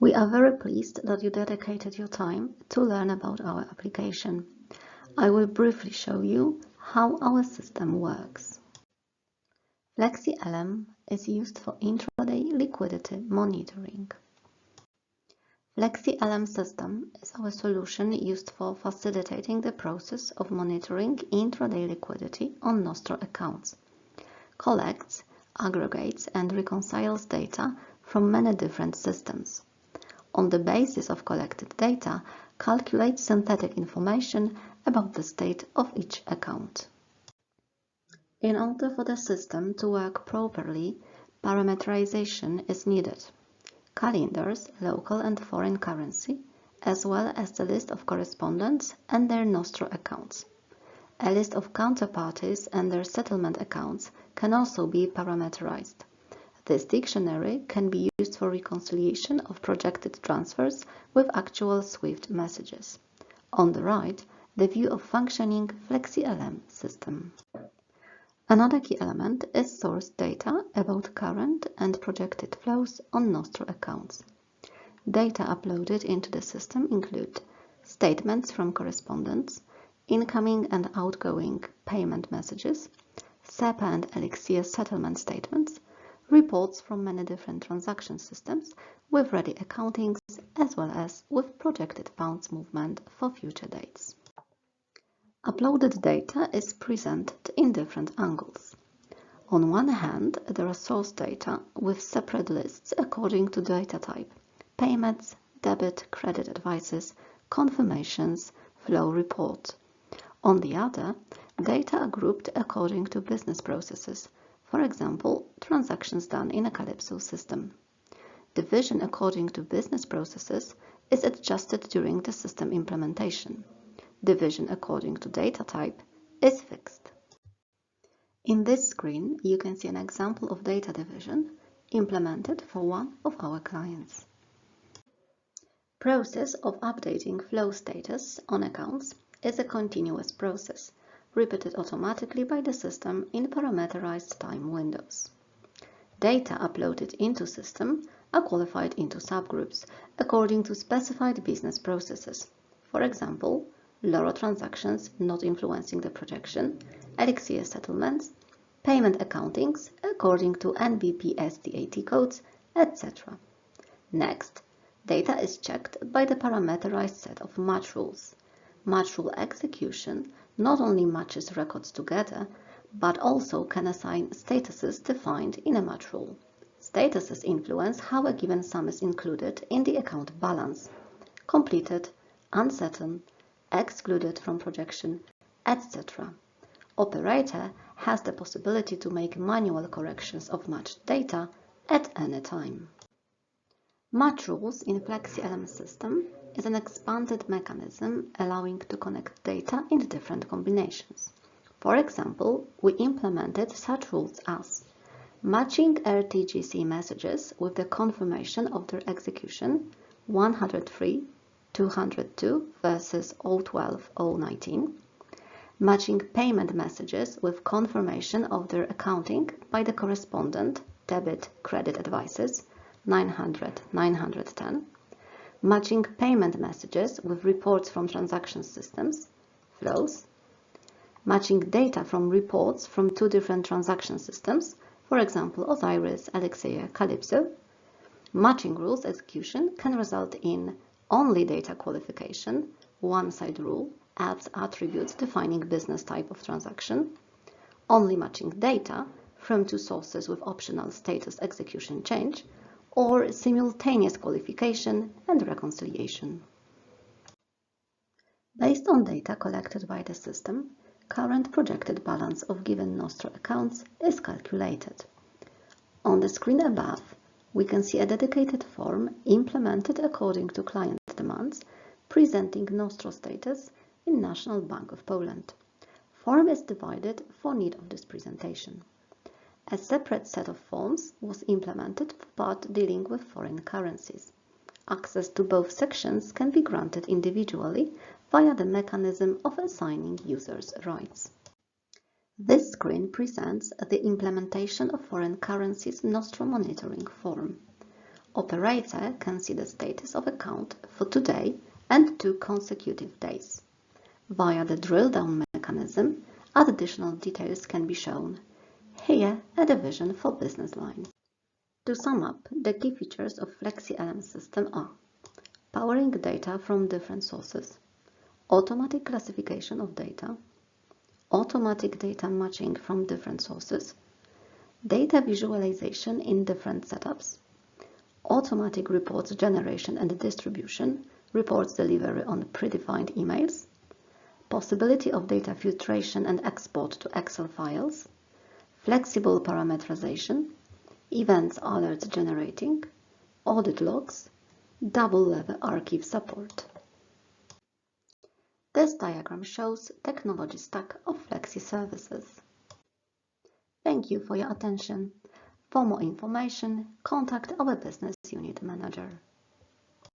We are very pleased that you dedicated your time to learn about our application. I will briefly show you how our system works. FlexiLM is used for intraday liquidity monitoring. FlexiLM system is our solution used for facilitating the process of monitoring intraday liquidity on Nostro accounts. Collects, aggregates and reconciles data from many different systems. On the basis of collected data, calculates synthetic information about the state of each account. In order for the system to work properly, parameterization is needed. Calendars, local and foreign currency, as well as the list of correspondents and their Nostro accounts. A list of counterparties and their settlement accounts can also be parameterized. This dictionary can be used for reconciliation of projected transfers with actual SWIFT messages. On the right, the view of functioning FlexiLM system. Another key element is source data about current and projected flows on Nostro accounts. Data uploaded into the system include statements from correspondents, incoming and outgoing payment messages, SEPA and Elixir settlement statements, reports from many different transaction systems with ready accountings as well as with projected funds movement for future dates. Uploaded data is presented in different angles. On one hand, there are source data with separate lists according to data type: payments, debit, credit advices, confirmations, flow reports. On the other, data are grouped according to business processes, for example, transactions done in a Calypso system. Division according to business processes is adjusted during the system implementation. Division according to data type is fixed. In this screen, you can see an example of data division implemented for one of our clients. Process of updating flow status on accounts is a continuous process, repeated automatically by the system in parameterized time windows. Data uploaded into system are qualified into subgroups according to specified business processes. For example, Loro transactions not influencing the projection, Elixir settlements, payment accountings according to NBP SDAT codes, etc. Next, data is checked by the parameterized set of match rules. Match rule execution not only matches records together, but also can assign statuses defined in a match rule. Statuses influence how a given sum is included in the account balance: completed, uncertain, excluded from projection, etc. Operator has the possibility to make manual corrections of matched data at any time. Match rules in FlexiLM system is an expanded mechanism allowing to connect data in different combinations. For example, we implemented such rules as matching RTGC messages with the confirmation of their execution 103/202 versus 012/019, matching payment messages with confirmation of their accounting by the correspondent debit credit advices 900/910, matching payment messages with reports from transaction systems flows, matching data from reports from two different transaction systems, for example Osiris, Elixir, Calypso. Matching rules execution can result in only data qualification, one-side rule, adds attributes defining business type of transaction, only matching data from two sources with optional status execution change, or simultaneous qualification and reconciliation. Based on data collected by the system, current projected balance of given Nostro accounts is calculated. On the screen above, we can see a dedicated form implemented according to client demands, presenting Nostro status in National Bank of Poland. Form is divided for need of this presentation. A separate set of forms was implemented for part dealing with foreign currencies. Access to both sections can be granted individually via the mechanism of assigning users' rights. This screen presents the implementation of foreign currencies Nostro monitoring form. Operator can see the status of account for today and 2 consecutive days. Via the drill-down mechanism, additional details can be shown. Here, a division for business lines. To sum up, the key features of FlexiLM system are powering data from different sources, automatic classification of data, automatic data matching from different sources, data visualization in different setups, automatic reports generation and distribution, reports delivery on predefined emails, possibility of data filtration and export to Excel files, flexible parameterization, events alerts generating, audit logs, double-level archive support. This diagram shows technology stack of Flexi services. Thank you for your attention. For more information, contact our business unit manager.